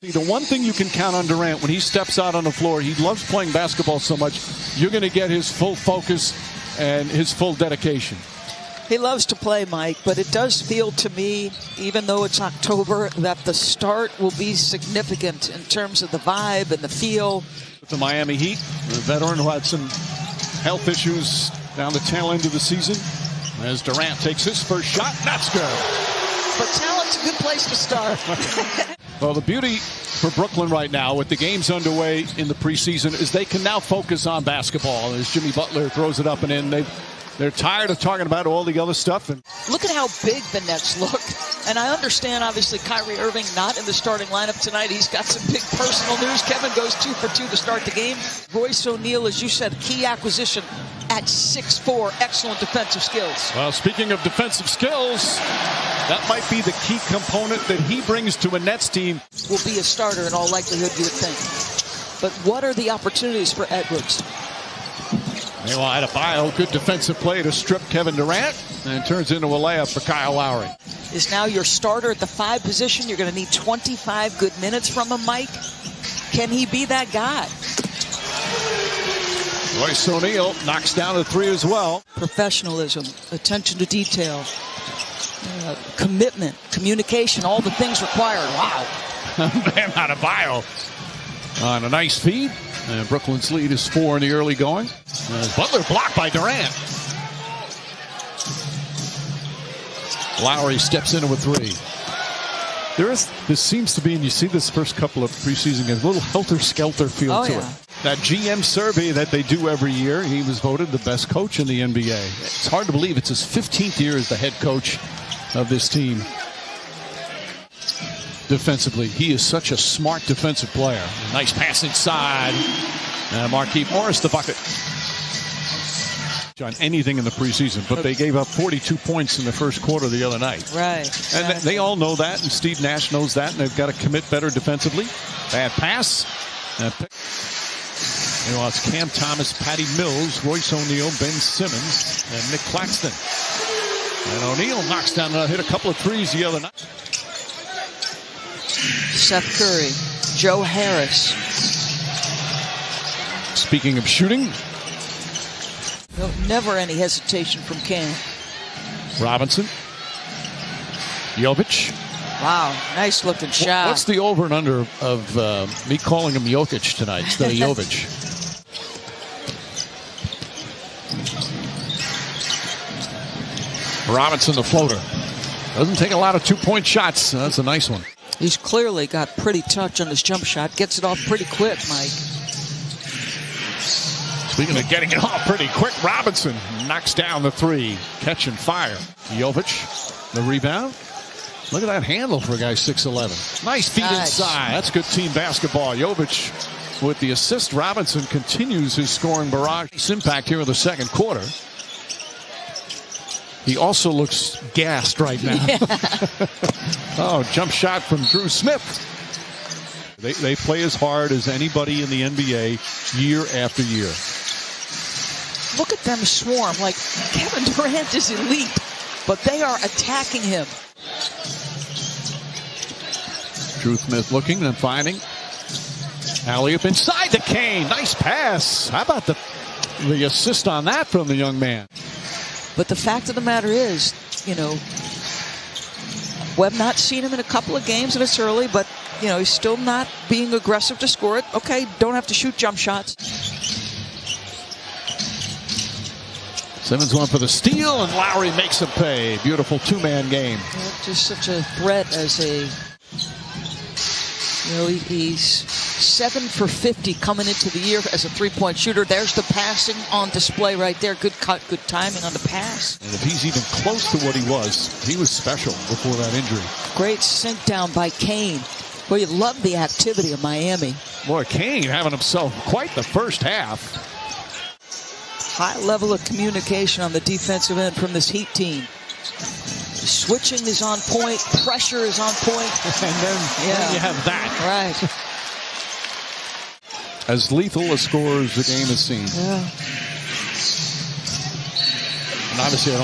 The one thing you can count on Durant when he steps out on the floor, he loves playing basketball so much, you're going to get his full focus and his full dedication. He loves to play, Mike, but it does feel to me, even though it's October, that the start will be significant in terms of the vibe and the feel. With the Miami Heat, the veteran who had some health issues down the tail end of the season, as Durant takes his first shot, that's good. But talent's a good place to start. Well, the beauty for Brooklyn right now with the games underway in the preseason is they can now focus on basketball. As Jimmy Butler throws it up and in, they're tired of talking about all the other stuff. And look at how big the Nets look. And I understand, obviously, Kyrie Irving not in the starting lineup tonight. He's got some big personal news. Kevin goes 2 for 2 to start the game. Royce O'Neal, as you said, key acquisition at 6'4", excellent defensive skills. Well, speaking of defensive skills, that might be the key component that he brings to a Nets team. Will be a starter in all likelihood, you would think. But what are the opportunities for Edwards? Meanwhile, Adebayo, good defensive play to strip Kevin Durant, and turns into a layup for Kyle Lowry. Is now your starter at the 5 position. You're going to need 25 good minutes from him, Mike. Can he be that guy? Royce O'Neal knocks down a 3 as well. Professionalism, attention to detail, commitment, communication, all the things required. Wow. Bam Adebayo on a nice feed. And Brooklyn's lead is 4 in the early going. Butler blocked by Durant. Lowry steps into a 3. This seems to be, and you see this first couple of preseason games, a little helter-skelter feel to it. That GM survey that they do every year, he was voted the best coach in the NBA. It's hard to believe it's his 15th year as the head coach of this team. Defensively, he is such a smart defensive player. Nice pass inside. Markieff Morris the bucket. On anything in the preseason, but they gave up 42 points in the first quarter the other night. Right. And they all know that, and Steve Nash knows that, and they've got to commit better defensively. Bad pass. Meanwhile, it's Cam Thomas, Patty Mills, Royce O'Neal, Ben Simmons, and Nick Claxton. And O'Neal knocks down, hit a couple of threes the other night. Seth Curry, Joe Harris. Speaking of shooting, no, never any hesitation from Cam. Robinson, Jovic. Wow, nice looking shot. What's the over and under of me calling him Jokic tonight instead of Jovic? Robinson, the floater. Doesn't take a lot of two-point shots. That's a nice one. He's clearly got pretty touch on his jump shot. Gets it off pretty quick, Mike. Speaking of getting it off pretty quick, Robinson knocks down the 3. Catch and fire. Jovic, the rebound. Look at that handle for a guy 6'11". Nice feed inside. That's good team basketball. Jovic with the assist. Robinson continues his scoring barrage. His impact here in the second quarter. He also looks gassed right now. Yeah. Oh, jump shot from Drew Smith. They play as hard as anybody in the NBA year after year. Look at them swarm. Like, Kevin Durant is elite, but they are attacking him. Drew Smith looking and finding. Alley-oop inside the cane. Nice pass. How about the assist on that from the young man? But the fact of the matter is, you know, we've not seen him in a couple of games, and it's early, but, you know, he's still not being aggressive to score it. Okay, don't have to shoot jump shots. Simmons went for the steal, and Lowry makes a pay. Beautiful two-man game. Just such a threat as a, you know, he's 7 for 50 coming into the year as a three-point shooter. There's the passing on display right there. Good cut, good timing on the pass. And if he's even close to what he was special before that injury. Great sink down by Kane. Well, you love the activity of Miami. Boy, Kane having himself quite the first half. High level of communication on the defensive end from this Heat team. Switching is on point. Pressure is on point. And then you have that. Right. As lethal a score as the game has seen. Yeah. And obviously,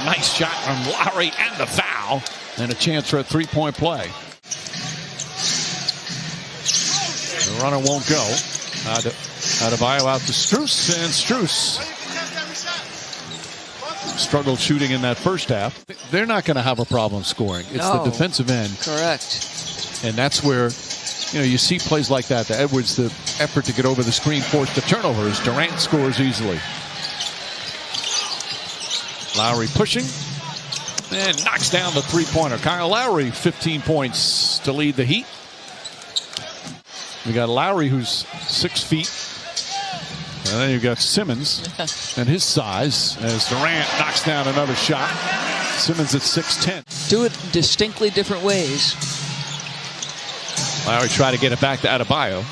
nice shot from Lowry and the foul. And a chance for a three-point play. runner won't go. Adebayo out to Strus, and Strus struggled shooting in that first half. They're not going to have a problem scoring. It's the defensive end. Correct. And that's where, you see plays like that. The Edwards, the effort to get over the screen, forced the turnovers. Durant scores easily. Lowry pushing and knocks down the three-pointer. Kyle Lowry, 15 points to lead the Heat. We got Lowry, who's 6 feet. And then you've got Simmons and his size as Durant knocks down another shot. Simmons at 6'10". Do it distinctly different ways. Lowry tried to get it back to Adebayo.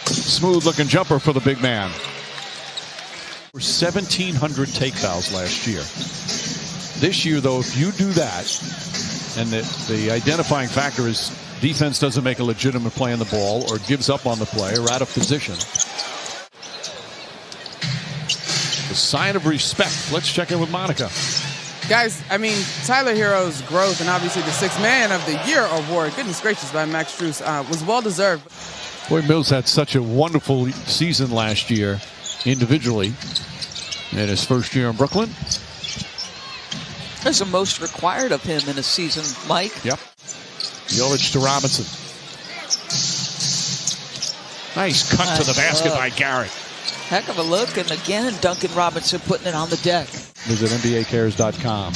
Smooth looking jumper for the big man. 1,700 take fouls last year. This year, though, if you do that, and the identifying factor is defense doesn't make a legitimate play on the ball or gives up on the play or out of position. The sign of respect. Let's check in with Monica. Guys, I mean, Tyler Hero's growth and obviously the Sixth Man of the Year award, goodness gracious, by Max Strus, was well-deserved. Boy, Mills had such a wonderful season last year individually in his first year in Brooklyn. That's the most required of him in a season, Mike. Yep. Jovic to Robinson. Nice cut to the basket by Garrett. Heck of a look, and again, Duncan Robinson putting it on the deck. Visit NBAcares.com.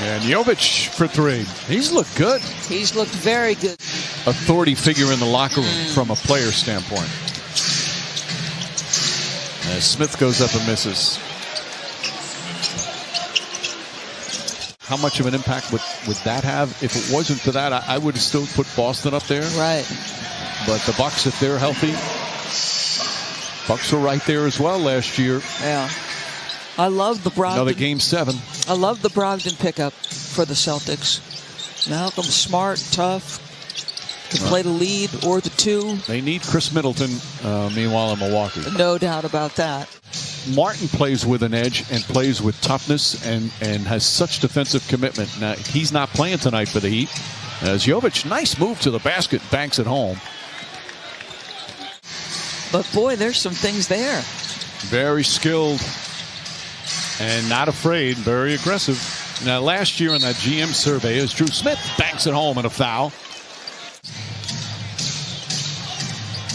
And Jovic for three. He's looked good. He's looked very good. Authority figure in the locker room from a player standpoint. As Smith goes up and misses. How much of an impact would that have? If it wasn't for that, I would have still put Boston up there. Right. But the Bucks, if they're healthy, Bucks were right there as well last year. Yeah. I love the Brogdon. Another game 7. I love the Brogdon pickup for the Celtics. Malcolm, smart, tough, can play the lead or the 2. They need Chris Middleton, meanwhile, in Milwaukee. No doubt about that. Martin plays with an edge and plays with toughness and has such defensive commitment. Now, he's not playing tonight for the Heat. As Jovic, nice move to the basket, banks it home. But boy, there's some things there. Very skilled and not afraid, very aggressive. Now, last year in that GM survey, as Drew Smith banks it home in a foul.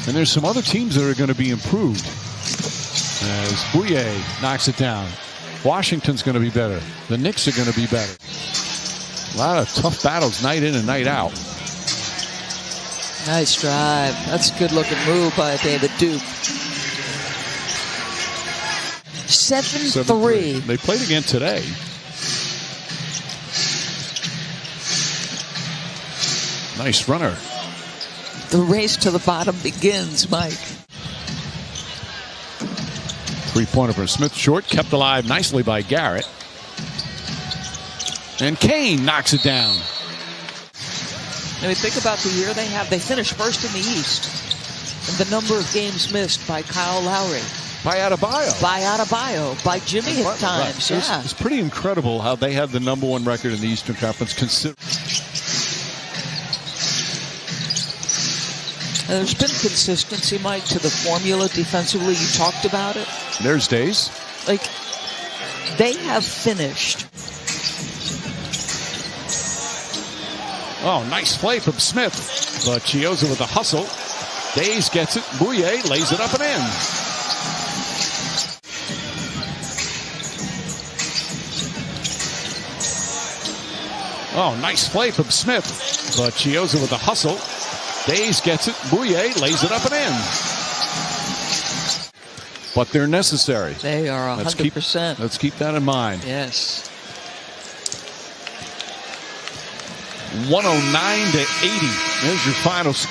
And there's some other teams that are going to be improved. As Bouye knocks it down. Washington's going to be better. The Knicks are going to be better. A lot of tough battles night in and night out. Nice drive. That's a good-looking move by David Duke. 7-3. They played again today. Nice runner. The race to the bottom begins, Mike. Three-pointer for Smith, short, kept alive nicely by Garrett. And Kane knocks it down. I mean, think about the year they have. They finished first in the East. And the number of games missed by Kyle Lowry. By Adebayo. By Adebayo. By Jimmy at times. Right. Yeah. It's pretty incredible how they had the #1 record in the Eastern Conference. There's been consistency, Mike, to the formula defensively. You talked about it. There's days. Like, they have finished. Oh, nice play from Smith. But Chioza with a hustle. Days gets it. Bouye lays it up and in. Oh, nice play from Smith. But Chioza with a hustle. Days gets it. Bouye lays it up and in. But they're necessary. They are 100%. Let's keep that in mind. Yes. 109-80. There's your final score.